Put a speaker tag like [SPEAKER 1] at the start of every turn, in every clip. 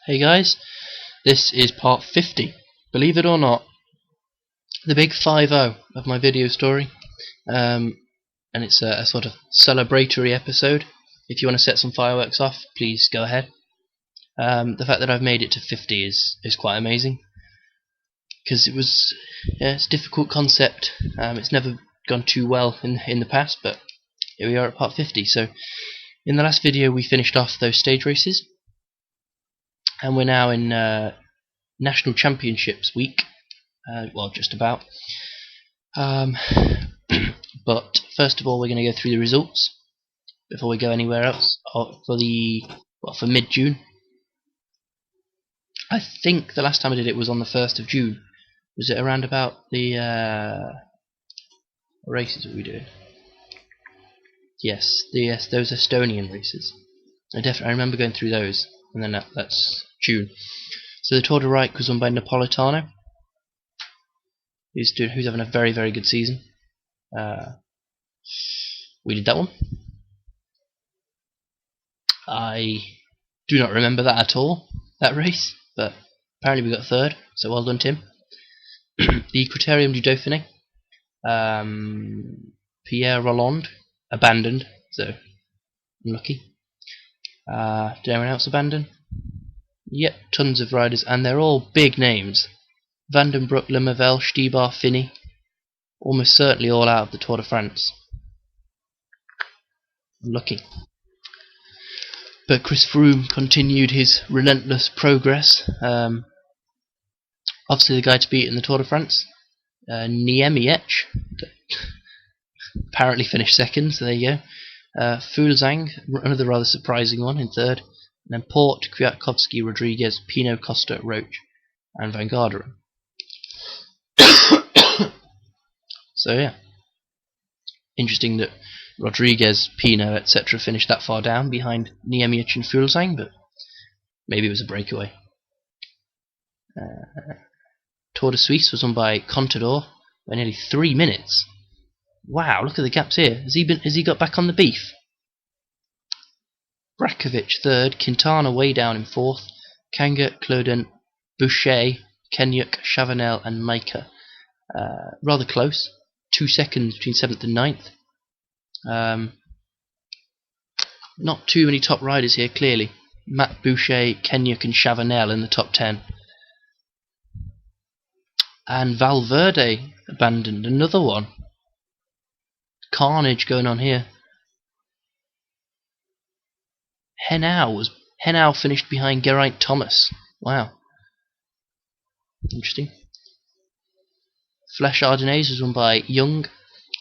[SPEAKER 1] Hey guys, this is part 50, believe it or not, the big 5-0 of my video story, and it's a sort of celebratory episode. If you want to set some fireworks off, please go ahead. The fact that I've made it to 50 is quite amazing, because it's a difficult concept. It's never gone too well in the past, but here we are at part 50. So in the last video we finished off those stage races, and we're now in National Championships week, well, just about. But first of all, we're going to go through the results before we go anywhere else. For mid-June. I think the last time I did it was on the 1st of June. Was it around about the what races were we doing? Yes, those Estonian races. I remember going through those, and then that's June. So the Tour de Reich was won by Napolitano, who's having a very, very good season. We did that one. I do not remember that at all, that race, but apparently we got third, so well done, Tim. The Criterium du Dauphiné, Pierre Rolland abandoned, so unlucky. Did anyone else abandon? Yep, tons of riders, and they're all big names. Vandenbroek, Lemmervel, Stibar, Finney, almost certainly all out of the Tour de France. Unlucky. But Chris Froome continued his relentless progress. Obviously the guy to beat in the Tour de France, Niemiec, apparently finished second, so there you go. Fulzang, another rather surprising one, in third. And then Port, Kwiatkowski, Rodriguez, Pino, Costa, Roach, and Van Garderen. So yeah, interesting that Rodriguez, Pino, etc. finished that far down behind Niemiec and Fulzang, but maybe it was a breakaway. Tour de Suisse was won by Contador by nearly 3 minutes. Wow, look at the gaps here. Has he got back on the beef? Brakovic third, Quintana way down in fourth, Kanga, Cloden, Boucher, Kenyuk, Chavanel and Maika. Rather close. 2 seconds between 7th and 9th. Not too many top riders here, clearly. Matt Boucher, Kenyuk and Chavanel in the top 10. And Valverde abandoned, another one. Carnage going on here. Henao finished behind Geraint Thomas. Wow. Interesting. Flèche Ardennais was won by Young,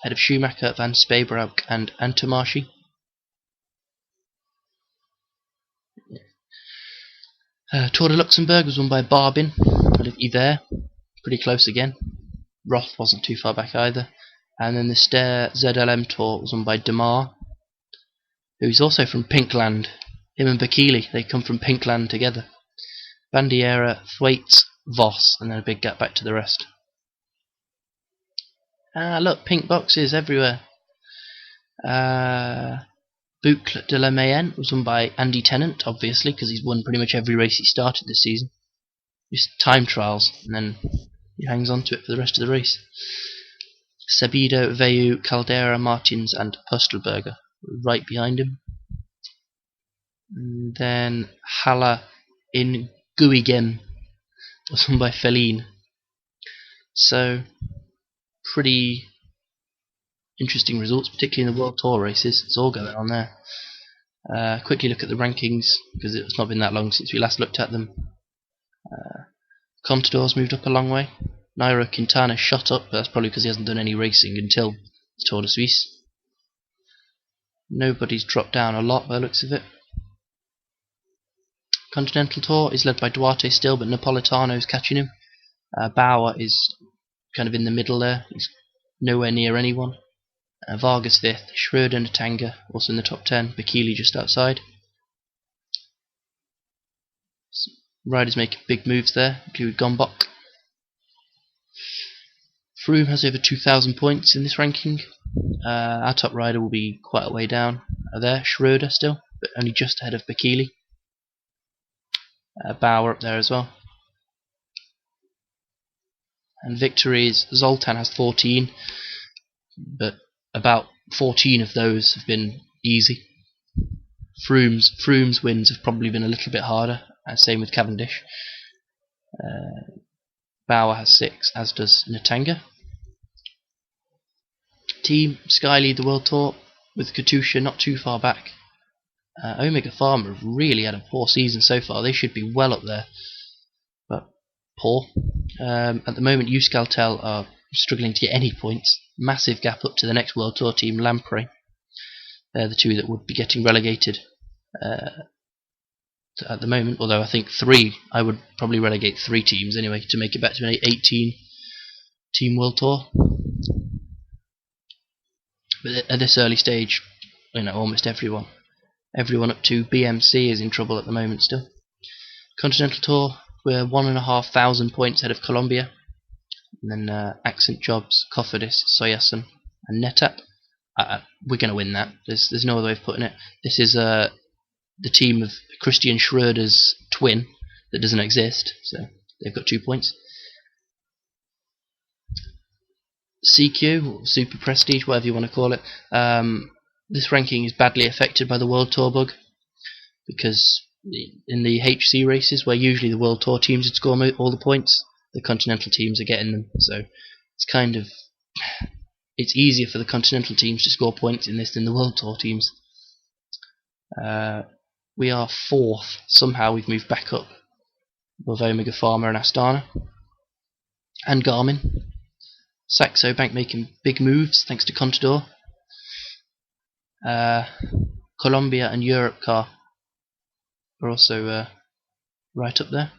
[SPEAKER 1] ahead of Schumacher, Van Speybroek and Antomarchi. Tour de Luxembourg was won by Barbin, ahead of Yver. Pretty close again. Roth wasn't too far back either. And then the Ster ZLM Tour was won by Demar, who's also from Pinkland. Him and Bekele, they come from Pinkland together. Bandiera, Thwaites, Voss, and then a big gap back to the rest. Look, pink boxes everywhere. Boucle de la Mayenne was won by Andy Tennant, obviously, because he's won pretty much every race he started this season. Just time trials, and then he hangs on to it for the rest of the race. Sabido, Veilleux, Caldera, Martins, and Pustelberger right behind him. And then Halle in Guigem was won by Feline. So, pretty interesting results, particularly in the World Tour races. It's all going on there. Quickly look at the rankings, because it's not been that long since we last looked at them. Contador's moved up a long way. Nairo Quintana shot up, but that's probably because he hasn't done any racing until the Tour de Suisse. Nobody's dropped down a lot by the looks of it. Continental Tour is led by Duarte still, but Napolitano's catching him. Bauer is kind of in the middle there. He's nowhere near anyone. Vargas 5th, Schroeder and Tanga also in the top 10. Bekele just outside. Riders making big moves there, including Gombok. Froome has over 2,000 points in this ranking. Our top rider will be quite a way down there, Schroeder still, but only just ahead of Bekele. Bauer up there as well. And victories, Zoltan has 14, but about 14 of those have been easy. Froome's wins have probably been a little bit harder, same with Cavendish. Bauer has 6, as does Natanga. Team Sky lead the World Tour, with Katusha not too far back. Omega Pharma have really had a poor season so far. They should be well up there, but poor. At the moment, Euskaltel are struggling to get any points. Massive gap up to the next World Tour team, Lampre. They're the two that would be getting relegated at the moment, although I think 3, I would probably relegate 3 teams anyway to make it back to an 18 team World Tour. But at this early stage, almost everyone up to BMC is in trouble at the moment still. Continental Tour, we're 1,500 points ahead of Colombia, and then Accent Jobs, Cofidis, Soyasun, and NetApp. We're going to win that. There's no other way of putting it. This is the team of Christian Schroeder's twin that doesn't exist, so they've got 2 points. CQ, or Super Prestige, whatever you want to call it. This ranking is badly affected by the World Tour bug, because in the HC races, where usually the World Tour teams would score all the points, the Continental teams are getting them, so it's easier for the Continental teams to score points in this than the World Tour teams. We are 4th. Somehow we've moved back up above Omega Pharma and Astana. And Garmin. Saxo Bank making big moves thanks to Contador. Colombia and Europe Car are also right up there.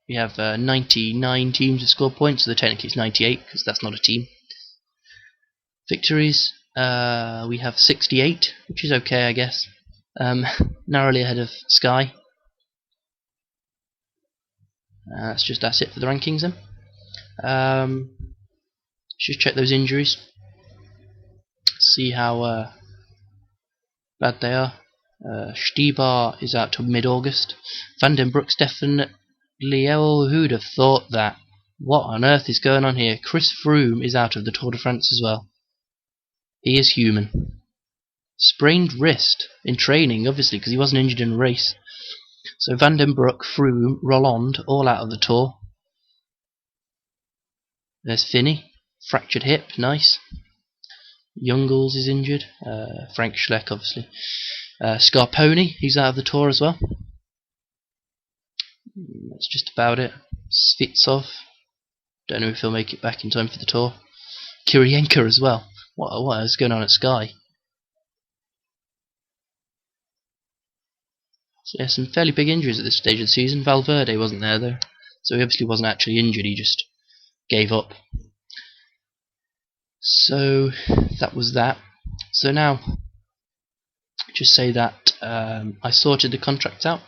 [SPEAKER 1] We have 99 teams that score points, so technically it's 98 because that's not a team. Victories, we have 68, which is okay, I guess. Narrowly ahead of Sky. That's it for the rankings then. Just check those injuries. See how bad they are. Stibar is out till mid-August. Vandenbroek's definitely. Oh, who'd have thought that? What on earth is going on here? Chris Froome is out of the Tour de France as well. He is human. Sprained wrist in training, obviously, because he wasn't injured in a race. So Vandenbroek, Froome, Rolland, all out of the Tour. There's Finney, fractured hip, nice. Jungels is injured. Frank Schleck, obviously. Scarponi, he's out of the Tour as well. That's just about it. Svitsov, don't know if he'll make it back in time for the Tour. Kirienka as well. What is going on at Sky? So yeah, some fairly big injuries at this stage of the season. Valverde wasn't there though, so he obviously wasn't actually injured, he just gave up. So that was that. So now, just say that I sorted the contracts out.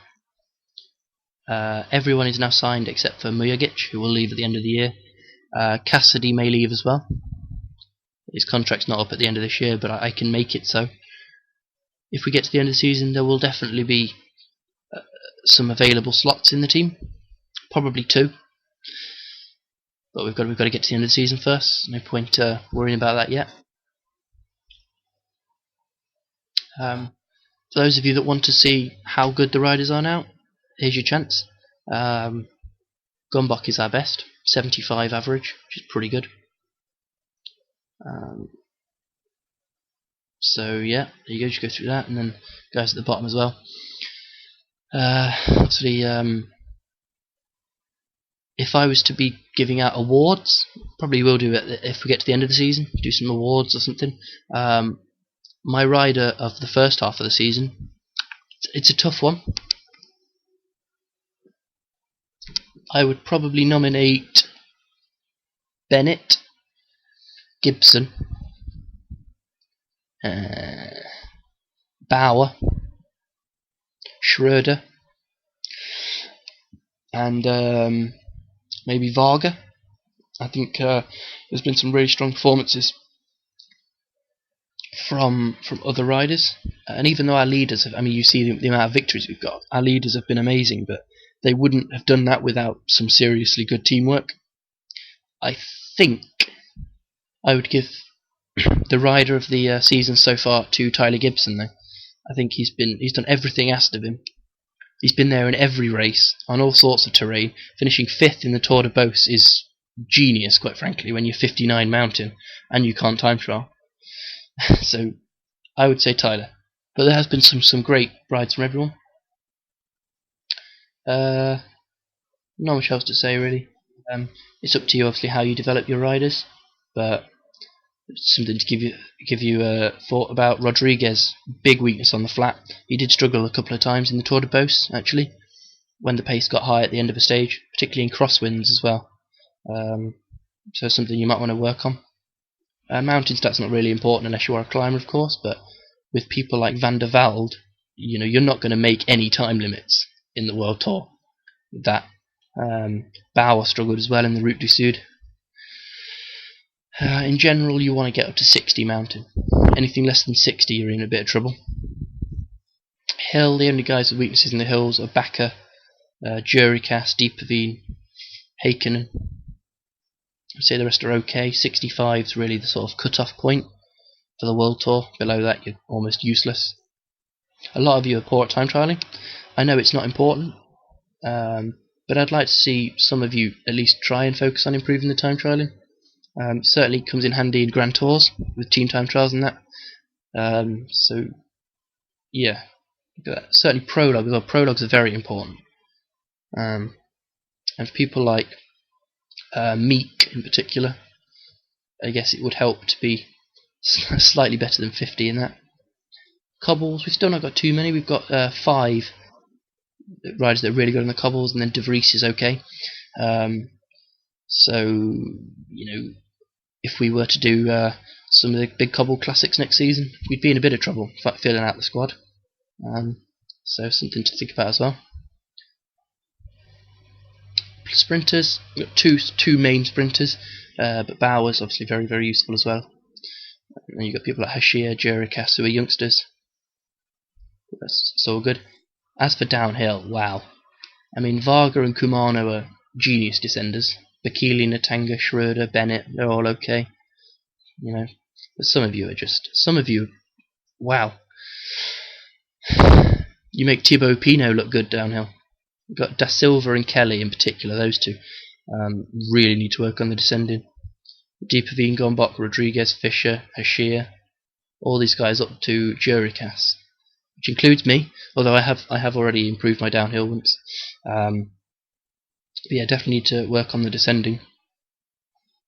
[SPEAKER 1] Everyone is now signed except for Mujagic, who will leave at the end of the year. Cassidy may leave as well. His contract's not up at the end of this year, but I can make it so. If we get to the end of the season, there will definitely be some available slots in the team. Probably 2. But we've got to get to the end of the season first. No point worrying about that yet. For those of you that want to see how good the riders are now, here's your chance. Gumbach is our best, 75 average, which is pretty good. So yeah, there you go, just go through that, and then guys at the bottom as well. Actually, if I was to be giving out awards, probably will do it if we get to the end of the season, do some awards or something. My rider of the first half of the season, it's a tough one. I would probably nominate Bennett, Gibson, Bauer, Schroeder, and maybe Varga. I think there's been some really strong performances from other riders. And even though our leaders have, I mean, you see the amount of victories we've got, our leaders have been amazing, but they wouldn't have done that without some seriously good teamwork. I think I would give the rider of the season so far to Tyler Gibson, though. I think he's done everything asked of him. He's been there in every race, on all sorts of terrain. Finishing 5th in the Tour de Beauce is genius, quite frankly, when you're 59 mountain and you can't time trial. So I would say Tyler. But there has been some great rides from everyone. Not much else to say, really. It's up to you, obviously, how you develop your riders. But something to give you a thought about. Rodriguez, big weakness on the flat. He did struggle a couple of times in the Tour de Beauce, actually, when the pace got high at the end of a stage, particularly in crosswinds as well. So something you might want to work on. Mountain stats not really important unless you are a climber, of course, but with people like Van der Velde, you're not going to make any time limits in the World Tour. That Bauer struggled as well in the Route du Sud. In general, you want to get up to 60 mountain. Anything less than 60, you're in a bit of trouble. Hill, the only guys with weaknesses in the hills are Bakker, Jurikas, Deeperveen, Heikkinen. I'd say the rest are okay. 65 is really the sort of cut-off point for the World Tour. Below that, you're almost useless. A lot of you are poor at time trialing. I know it's not important, but I'd like to see some of you at least try and focus on improving the time trialing. Certainly comes in handy in Grand Tours with team time trials and that. So yeah, certainly prologues. Well, prologues are very important. And for people like Meek in particular, I guess it would help to be slightly better than 50 in that. Cobbles, we've still not got too many. We've got 5 riders that are really good on the cobbles, and then De Vries is okay. So if we were to do some of the big cobble classics next season, we'd be in a bit of trouble filling out the squad. So something to think about as well. Sprinters, we've got two main sprinters, but Bauer's obviously very, very useful as well. And then you've got people like Hashir, Jurikas, who are youngsters. That's all good. As for downhill, wow. I mean, Varga and Kumano are genius descenders. Bakili, Natanga, Schroeder, Bennett, they're all okay. But some of you, wow. You make Thibaut Pinot look good downhill. You've got Da Silva and Kelly in particular, those two. Really need to work on the descending. Deeperveen, Gombok, Rodriguez, Fischer, Hashir, all these guys up to Jurikas, which includes me, although I have already improved my downhill once. But yeah, definitely need to work on the descending.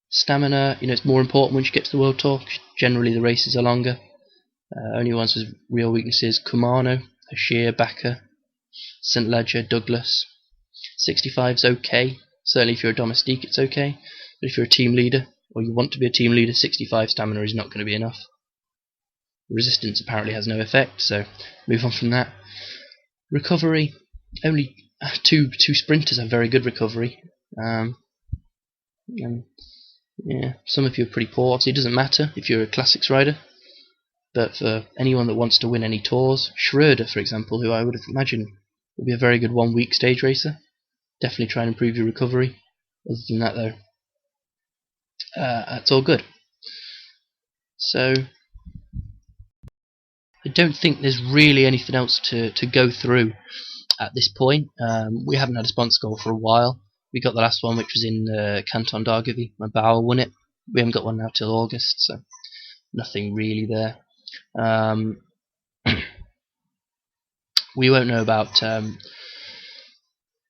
[SPEAKER 1] Stamina, it's more important once you get to the World Tour. Generally the races are longer. Only ones with real weaknesses: Kumano, Hashir, Bakker, St. Ledger, Douglas. 65 is okay. Certainly if you're a domestique it's okay. But if you're a team leader, or you want to be a team leader, 65 stamina is not going to be enough. Resistance apparently has no effect, so move on from that. Recovery, only two sprinters have very good recovery. And yeah, some of you are pretty poor. Obviously it doesn't matter if you're a classics rider, but for anyone that wants to win any tours, Schroeder for example, who I would have imagined would be a very good 1 week stage racer, definitely try and improve your recovery. Other than that though, that's all good. So I don't think there's really anything else to go through at this point. We haven't had a sponsor goal for a while. We got the last one, which was in Canton d'Argovie when Bauer won it. We haven't got one now till August, so nothing really there. We won't know about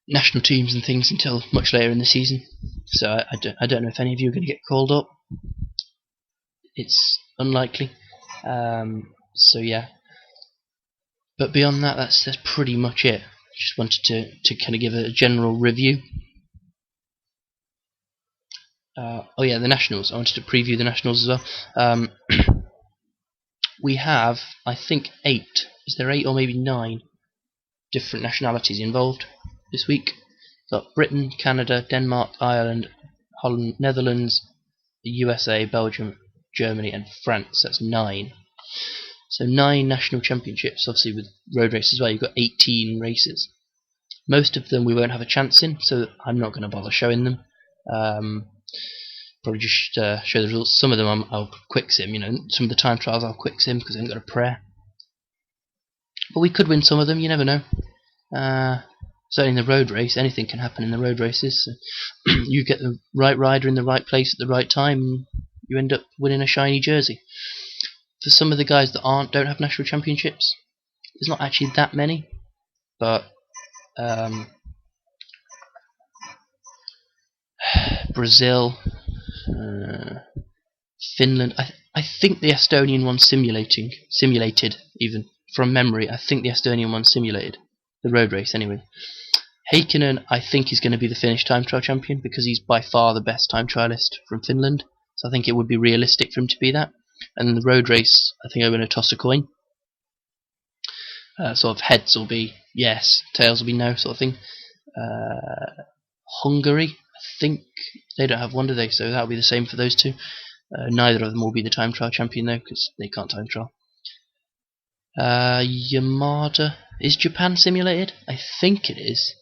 [SPEAKER 1] national teams and things until much later in the season, so I don't know if any of you are going to get called up. It's unlikely. So yeah, but beyond that, that's pretty much it. Just wanted to kind of give a general review. Oh yeah, the nationals. I wanted to preview the nationals as well. We have, I think, 8. Is there 8 or maybe 9 different nationalities involved this week? We've got Britain, Canada, Denmark, Ireland, Holland, Netherlands, the USA, Belgium, Germany, and France. That's 9. So 9 national championships, obviously with road races as well. You've got 18 races. Most of them we won't have a chance in, so I'm not going to bother showing them. Probably just show the results. Some of them I'll quick sim. Some of the time trials I'll quick sim because I haven't got a prayer. But we could win some of them. You never know. Certainly in the road race, anything can happen in the road races. So you get the right rider in the right place at the right time, and you end up winning a shiny jersey. For some of the guys that don't have national championships, there's not actually that many, but Brazil, Finland. I think the Estonian one simulated even from memory. I think the Estonian one simulated the road race anyway. Heikkinen, I think, is going to be the Finnish time trial champion because he's by far the best time trialist from Finland. So I think it would be realistic for him to be that. And in the road race, I think I'm going to toss a coin. Sort of heads will be yes, tails will be no, sort of thing. Hungary, I think they don't have one, do they? So that'll be the same for those two. Neither of them will be the time trial champion though, because they can't time trial. Yamada, is Japan simulated? I think it is.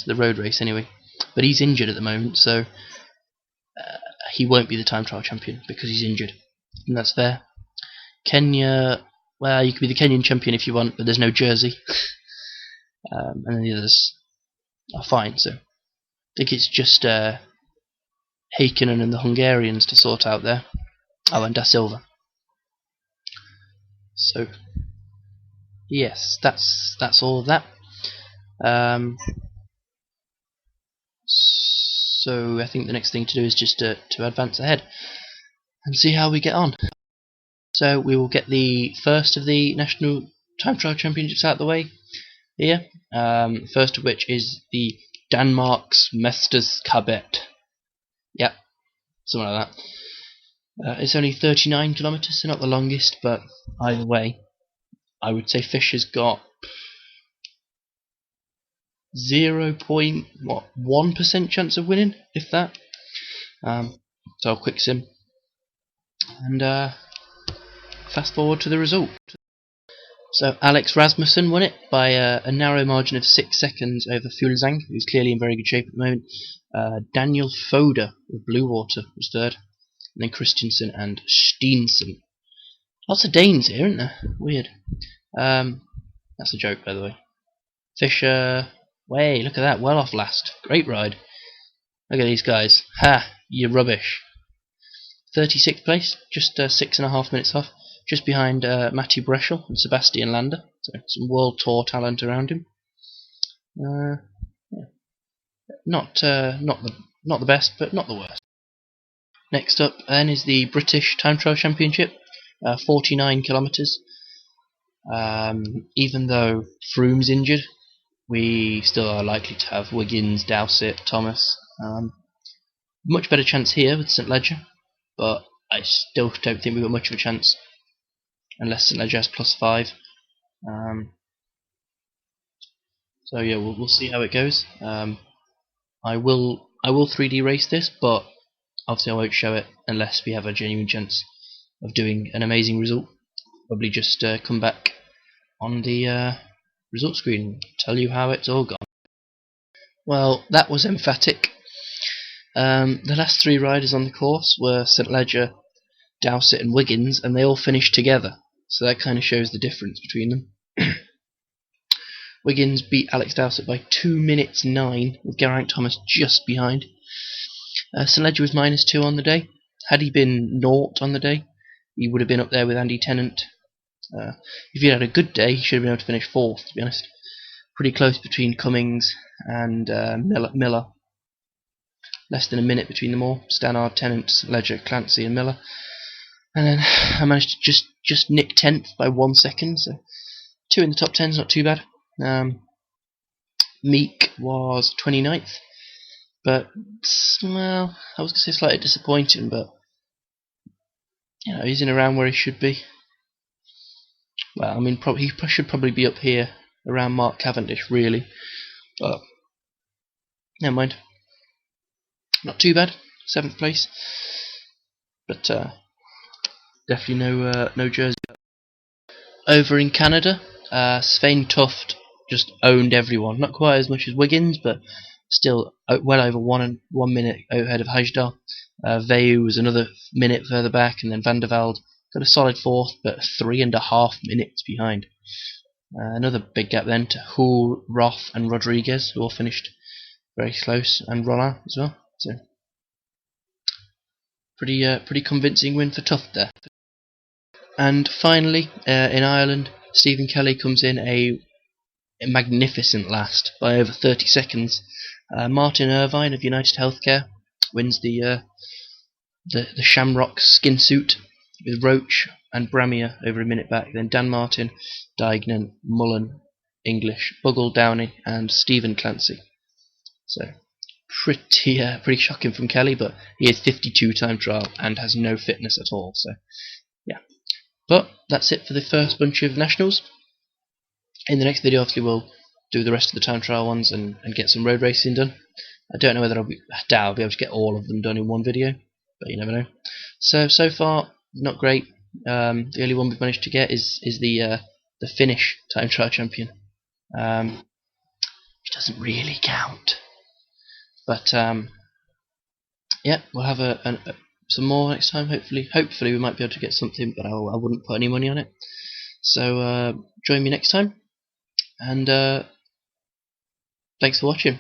[SPEAKER 1] The road race anyway. But he's injured at the moment, so he won't be the time trial champion because he's injured. And that's fair. Kenya, well, you could be the Kenyan champion if you want, but there's no jersey. And then the others are fine, so I think it's just Heikkinen and the Hungarians to sort out there. Oh, and Da Silva. So, yes, that's all of that. So I think the next thing to do is just to advance ahead and see how we get on. So we will get the first of the national time trial championships out of the way here. First of which is the Danmarks Mesterskabet. Yep, something like that. It's only 39 kilometers, so not the longest, but either way, I would say Fish has got 0.1% chance of winning, if that. So I'll quick sim and fast forward to the result. So Alex Rasmussen won it by a narrow margin of 6 seconds over Fuglsang, who's clearly in very good shape at the moment. Daniel Foda of Blue Water was third, and then Christensen and Steensen. Lots of Danes here, isn't there? Weird. That's a joke, by the way. Fisher, way, look at that, well off last. Great ride. Look at these guys. Ha, you're rubbish. 36th place, just 6.5 minutes off, just behind Matthew Breschel and Sebastian Lander. So some World Tour talent around him. Yeah. Not the best, but not the worst. Next up then is the British Time Trial Championship, 49 kilometres. Even though Froome's injured, we still are likely to have Wiggins, Dowsett, Thomas. Much better chance here with St Ledger, but I still don't think we've got much of a chance unless St Ledger has +5. So yeah, we'll see how it goes. I will 3D race this, but obviously I won't show it unless we have a genuine chance of doing an amazing result. Probably just come back on the result screen and tell you how it's all gone. Well, that was emphatic. The last 3 riders on the course were St Ledger, Dowsett and Wiggins, and they all finished together, so that kind of shows the difference between them. Wiggins beat Alex Dowsett by 2 minutes 9, with Geraint Thomas just behind. St Ledger was -2 on the day. Had he been 0 on the day, he would have been up there with Andy Tennant. If he had a good day, he should have been able to finish 4th, to be honest. Pretty close between Cummings and Miller. Less than a minute between them all. Stannard, Tennant, Ledger, Clancy and Miller. And then I managed to just nick 10th by 1 second, so 2 in the top 10's not too bad. Meek was 29th, but, well, I was going to say slightly disappointing, but he's in around where he should be. Well, I mean, he should probably be up here around Mark Cavendish, really, but never mind. Not too bad, 7th place, but Definitely no jersey. Over in Canada, Svein Tuft just owned everyone. Not quite as much as Wiggins, but still well over 1 minute ahead of Hajdar. Veu was another minute further back, and then Van der Velde got a solid fourth, but 3.5 minutes behind. Another big gap then to Hull, Roth, and Rodriguez, who all finished very close, and Rollin as well. So pretty convincing win for Tuft there. And finally, in Ireland, Stephen Kelly comes in a magnificent last by over 30 seconds. Martin Irvine of United Healthcare wins the Shamrock skin suit with Roach and Bramier over a minute back. Then Dan Martin, Dignan, Mullen, English, Buggle, Downey, and Stephen Clancy. So pretty shocking from Kelly, but he is 52 time trial and has no fitness at all. So yeah, but that's it for the first bunch of nationals. In the next video, obviously, we'll do the rest of the time trial ones and get some road racing done. I don't know whether I'll be able to get all of them done in one video, but you never know. So far, not great. The only one we've managed to get is the Finnish time trial champion. Which doesn't really count. But yeah, we'll have some more next time. Hopefully we might be able to get something, but I wouldn't put any money on it. So join me next time, and thanks for watching.